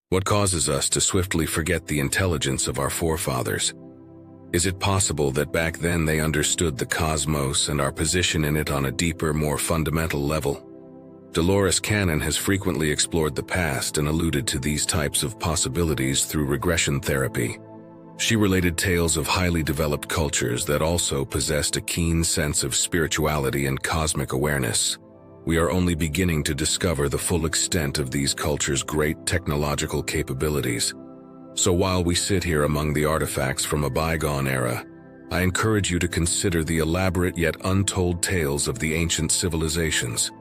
What causes us to swiftly forget the intelligence of our forefathers? Is it possible that back then they understood the cosmos and our position in it on a deeper, more fundamental level? Dolores Cannon has frequently explored the past and alluded to these types of possibilities through regression therapy. She related tales of highly developed cultures that also possessed a keen sense of spirituality and cosmic awareness. We are only beginning to discover the full extent of these cultures' great technological capabilities. So while we sit here among the artifacts from a bygone era, I encourage you to consider the elaborate yet untold tales of the ancient civilizations.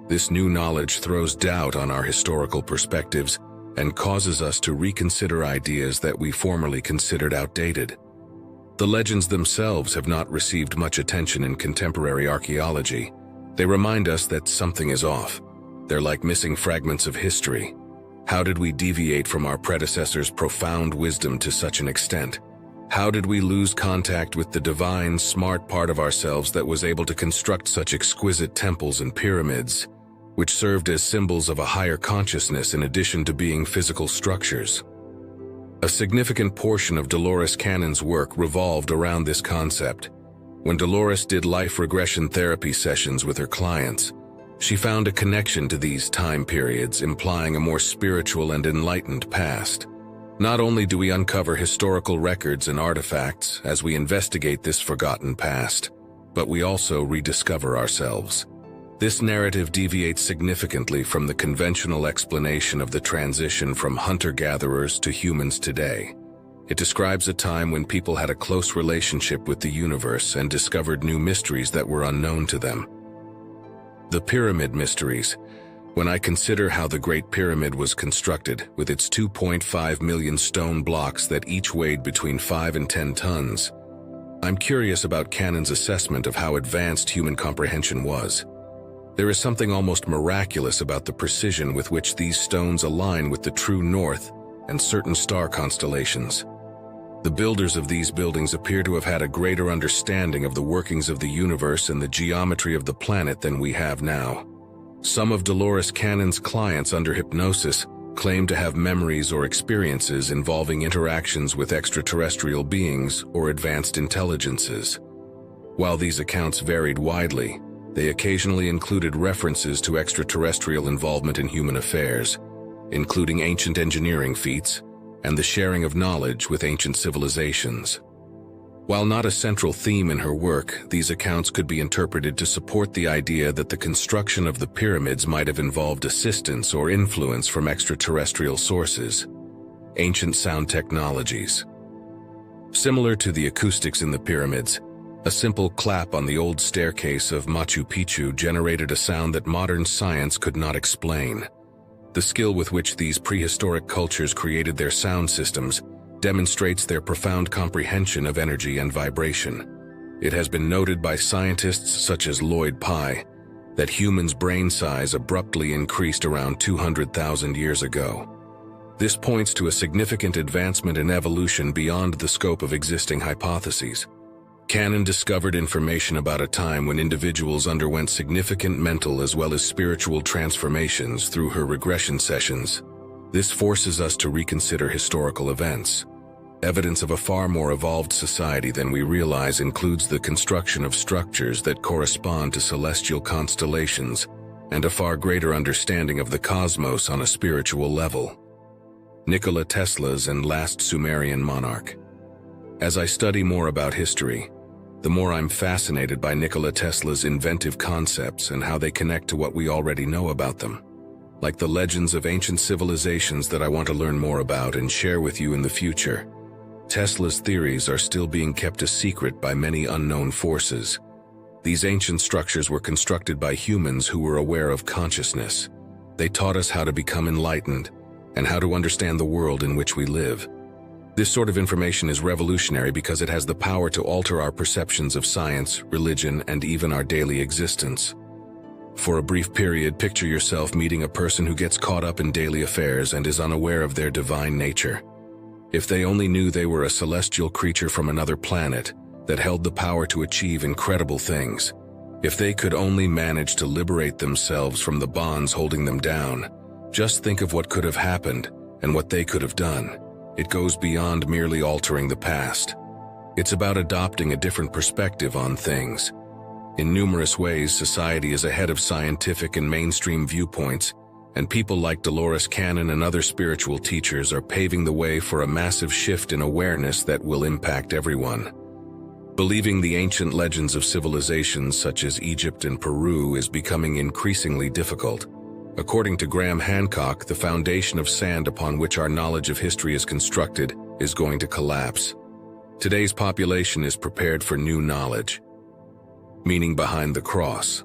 This new knowledge throws doubt on our historical perspectives and causes us to reconsider ideas that we formerly considered outdated. The legends themselves have not received much attention in contemporary archaeology. They remind us that something is off. They're like missing fragments of history. How did we deviate from our predecessors' profound wisdom to such an extent? How did we lose contact with the divine, smart part of ourselves that was able to construct such exquisite temples and pyramids, which served as symbols of a higher consciousness in addition to being physical structures? A significant portion of Dolores Cannon's work revolved around this concept. When Dolores did life regression therapy sessions with her clients, she found a connection to these time periods, implying a more spiritual and enlightened past. Not only do we uncover historical records and artifacts as we investigate this forgotten past, but we also rediscover ourselves. This narrative deviates significantly from the conventional explanation of the transition from hunter-gatherers to humans today. It describes a time when people had a close relationship with the universe and discovered new mysteries that were unknown to them. The Pyramid Mysteries. When I consider how the Great Pyramid was constructed, with its 2.5 million stone blocks that each weighed between 5 and 10 tons, I'm curious about Cannon's assessment of how advanced human comprehension was. There is something almost miraculous about the precision with which these stones align with the true north and certain star constellations. The builders of these buildings appear to have had a greater understanding of the workings of the universe and the geometry of the planet than we have now. Some of Dolores Cannon's clients under hypnosis claim to have memories or experiences involving interactions with extraterrestrial beings or advanced intelligences. While these accounts varied widely, they occasionally included references to extraterrestrial involvement in human affairs, including ancient engineering feats and the sharing of knowledge with ancient civilizations. While not a central theme in her work, these accounts could be interpreted to support the idea that the construction of the pyramids might have involved assistance or influence from extraterrestrial sources. Ancient sound technologies. Similar to the acoustics in the pyramids, a simple clap on the old staircase of Machu Picchu generated a sound that modern science could not explain. The skill with which these prehistoric cultures created their sound systems demonstrates their profound comprehension of energy and vibration. It has been noted by scientists such as Lloyd Pye that humans' brain size abruptly increased around 200,000 years ago. This points to a significant advancement in evolution beyond the scope of existing hypotheses. Cannon discovered information about a time when individuals underwent significant mental as well as spiritual transformations through her regression sessions. This forces us to reconsider historical events. Evidence of a far more evolved society than we realize includes the construction of structures that correspond to celestial constellations and a far greater understanding of the cosmos on a spiritual level. Nikola Tesla's and last Sumerian monarch. As I study more about history, the more I'm fascinated by Nikola Tesla's inventive concepts and how they connect to what we already know about them. Like the legends of ancient civilizations that I want to learn more about and share with you in the future, Tesla's theories are still being kept a secret by many unknown forces. These ancient structures were constructed by humans who were aware of consciousness. They taught us how to become enlightened and how to understand the world in which we live. This sort of information is revolutionary because it has the power to alter our perceptions of science, religion, and even our daily existence. For a brief period, picture yourself meeting a person who gets caught up in daily affairs and is unaware of their divine nature. If they only knew they were a celestial creature from another planet that held the power to achieve incredible things. If they could only manage to liberate themselves from the bonds holding them down, just think of what could have happened and what they could have done. It goes beyond merely altering the past. It's about adopting a different perspective on things. In numerous ways, society is ahead of scientific and mainstream viewpoints, and people like Dolores Cannon and other spiritual teachers are paving the way for a massive shift in awareness that will impact everyone. Believing the ancient legends of civilizations such as Egypt and Peru is becoming increasingly difficult. According to Graham Hancock, the foundation of sand upon which our knowledge of history is constructed is going to collapse. Today's population is prepared for new knowledge. Meaning behind the cross.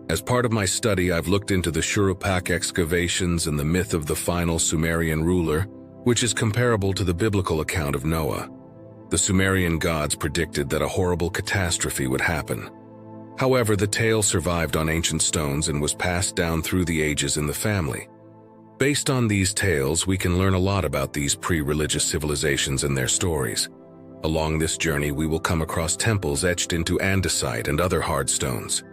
As part of my study, I've looked into the Shurupak excavations and the myth of the final Sumerian ruler, which is comparable to the biblical account of Noah. The Sumerian gods predicted that a horrible catastrophe would happen. However, the tale survived on ancient stones and was passed down through the ages in the family. Based on these tales, we can learn a lot about these pre-religious civilizations and their stories. Along this journey, we will come across temples etched into andesite and other hard stones.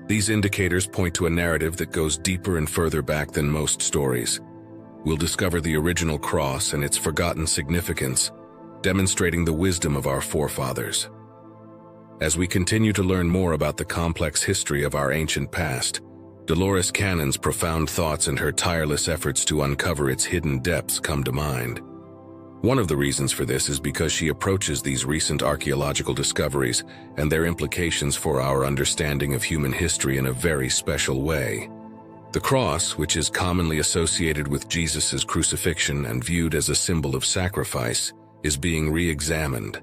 These indicators point to a narrative that goes deeper and further back than most stories. We'll discover the original cross and its forgotten significance, demonstrating the wisdom of our forefathers. As we continue to learn more about the complex history of our ancient past, Dolores Cannon's profound thoughts and her tireless efforts to uncover its hidden depths come to mind. One of the reasons for this is because she approaches these recent archaeological discoveries and their implications for our understanding of human history in a very special way. The cross, which is commonly associated with Jesus' crucifixion and viewed as a symbol of sacrifice, is being re-examined.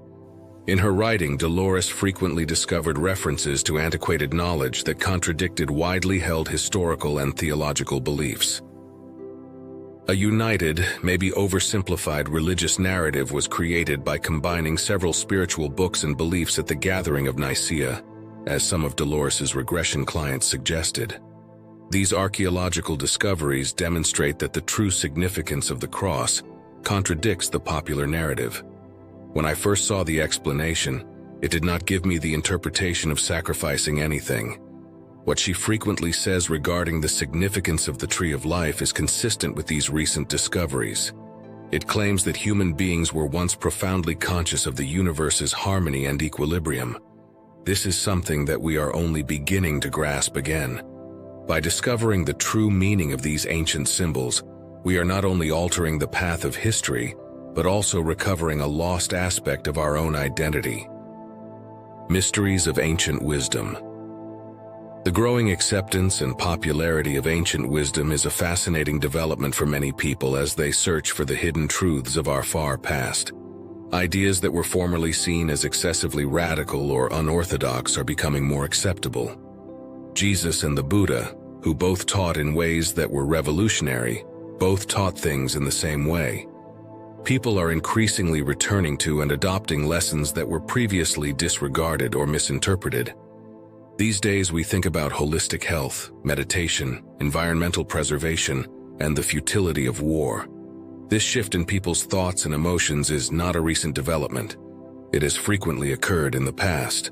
In her writing, Dolores frequently discovered references to antiquated knowledge that contradicted widely held historical and theological beliefs. A united, maybe oversimplified religious narrative was created by combining several spiritual books and beliefs at the gathering of Nicaea, as some of Dolores' regression clients suggested. These archaeological discoveries demonstrate that the true significance of the cross contradicts the popular narrative. When I first saw the explanation, it did not give me the interpretation of sacrificing anything. What she frequently says regarding the significance of the Tree of Life is consistent with these recent discoveries. It claims that human beings were once profoundly conscious of the universe's harmony and equilibrium. This is something that we are only beginning to grasp again. By discovering the true meaning of these ancient symbols, we are not only altering the path of history, but also recovering a lost aspect of our own identity. Mysteries of ancient wisdom. The growing acceptance and popularity of ancient wisdom is a fascinating development for many people as they search for the hidden truths of our far past. Ideas that were formerly seen as excessively radical or unorthodox are becoming more acceptable. Jesus and the Buddha, who both taught in ways that were revolutionary, both taught things in the same way. People are increasingly returning to and adopting lessons that were previously disregarded or misinterpreted. These days we think about holistic health, meditation, environmental preservation, and the futility of war. This shift in people's thoughts and emotions is not a recent development. It has frequently occurred in the past.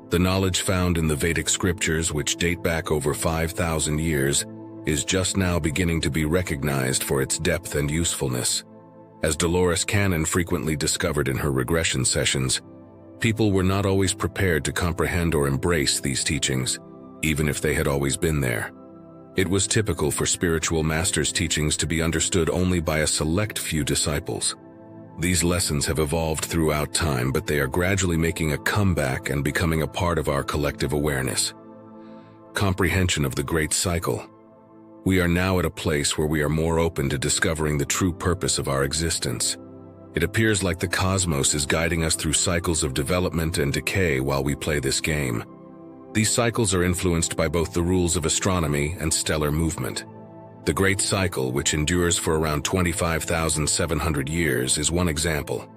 The knowledge found in the Vedic scriptures, which date back over 5,000 years, is just now beginning to be recognized for its depth and usefulness. As Dolores Cannon frequently discovered in her regression sessions, people were not always prepared to comprehend or embrace these teachings, even if they had always been there. It was typical for spiritual masters' teachings to be understood only by a select few disciples. These lessons have evolved throughout time, but they are gradually making a comeback and becoming a part of our collective awareness. Comprehension of the Great Cycle. We are now at a place where we are more open to discovering the true purpose of our existence. It appears like the cosmos is guiding us through cycles of development and decay while we play this game. These cycles are influenced by both the rules of astronomy and stellar movement. The Great Cycle, which endures for around 25,700 years, is one example.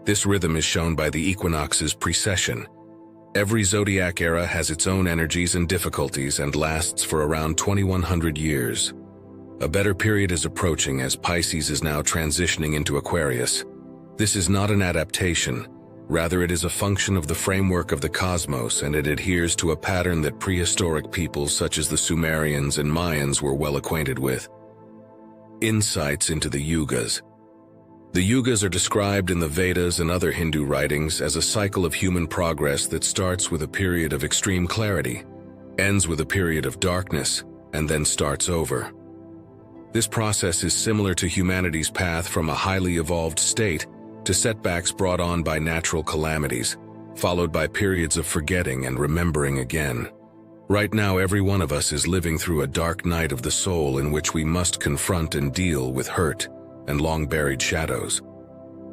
This rhythm is shown by the equinox's precession. Every zodiac era has its own energies and difficulties and lasts for around 2,100 years. A better period is approaching as Pisces is now transitioning into Aquarius. This is not an adaptation, rather it is a function of the framework of the cosmos, and it adheres to a pattern that prehistoric peoples such as the Sumerians and Mayans were well acquainted with. Insights into the Yugas. The Yugas are described in the Vedas and other Hindu writings as a cycle of human progress that starts with a period of extreme clarity, ends with a period of darkness, and then starts over. This process is similar to humanity's path from a highly evolved state to setbacks brought on by natural calamities, followed by periods of forgetting and remembering again. Right now, every one of us is living through a dark night of the soul in which we must confront and deal with hurt and long-buried shadows.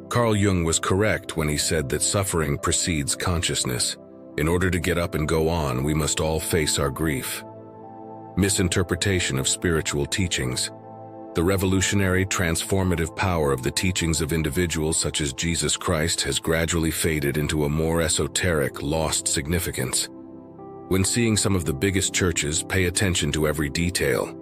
Carl Jung was correct when he said that suffering precedes consciousness. In order to get up and go on, we must all face our grief. Misinterpretation of spiritual teachings. The revolutionary, transformative power of the teachings of individuals such as Jesus Christ has gradually faded into a more esoteric, lost significance. When seeing some of the biggest churches, pay attention to every detail.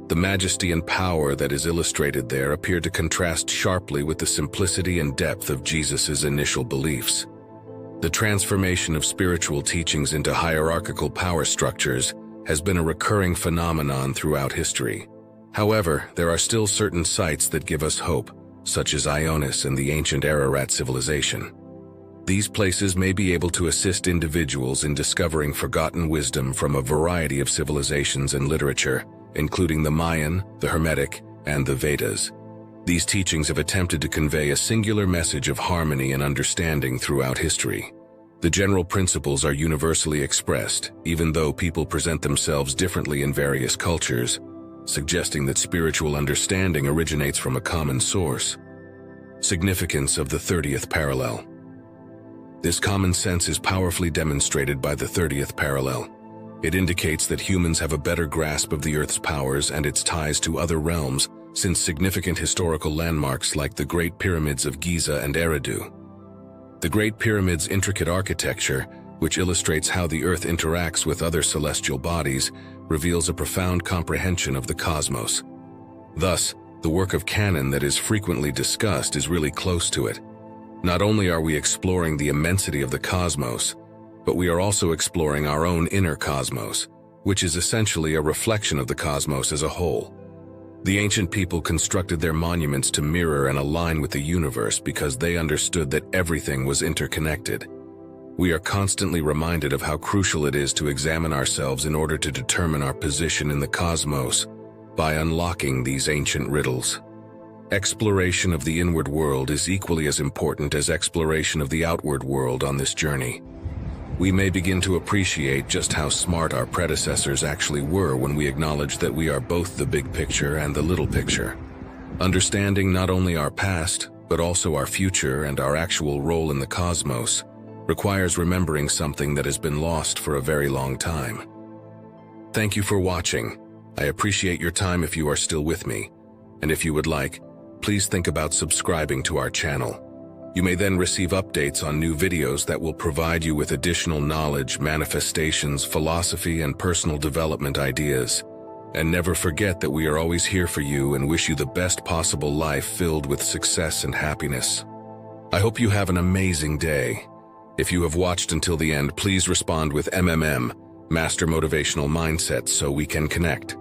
The majesty and power that is illustrated there appear to contrast sharply with the simplicity and depth of Jesus' initial beliefs. The transformation of spiritual teachings into hierarchical power structures has been a recurring phenomenon throughout history. However, there are still certain sites that give us hope, such as Ionis and the ancient Ararat civilization. These places may be able to assist individuals in discovering forgotten wisdom from a variety of civilizations and literature, including the Mayan, the Hermetic, and the Vedas. These teachings have attempted to convey a singular message of harmony and understanding throughout history. The general principles are universally expressed, even though people present themselves differently in various cultures, suggesting that spiritual understanding originates from a common source. Significance of the 30th parallel. This common sense is powerfully demonstrated by the 30th parallel. It indicates that humans have a better grasp of the Earth's powers and its ties to other realms, since significant historical landmarks like the Great Pyramids of Giza and Eridu. The Great Pyramid's intricate architecture, which illustrates how the Earth interacts with other celestial bodies, reveals a profound comprehension of the cosmos. Thus, the work of canon that is frequently discussed is really close to it. Not only are we exploring the immensity of the cosmos, but we are also exploring our own inner cosmos, which is essentially a reflection of the cosmos as a whole. The ancient people constructed their monuments to mirror and align with the universe because they understood that everything was interconnected. We are constantly reminded of how crucial it is to examine ourselves in order to determine our position in the cosmos by unlocking these ancient riddles. Exploration of the inward world is equally as important as exploration of the outward world on this journey. We may begin to appreciate just how smart our predecessors actually were when we acknowledge that we are both the big picture and the little picture. Understanding not only our past, but also our future and our actual role in the cosmos requires remembering something that has been lost for a very long time. Thank you for watching. I appreciate your time if you are still with me, and if you would like, please think about subscribing to our channel. You may then receive updates on new videos that will provide you with additional knowledge, manifestations, philosophy, and personal development ideas. And never forget that we are always here for you and wish you the best possible life filled with success and happiness. I hope you have an amazing day. If you have watched until the end, please respond with MMM, Master Motivational Mindset, so we can connect.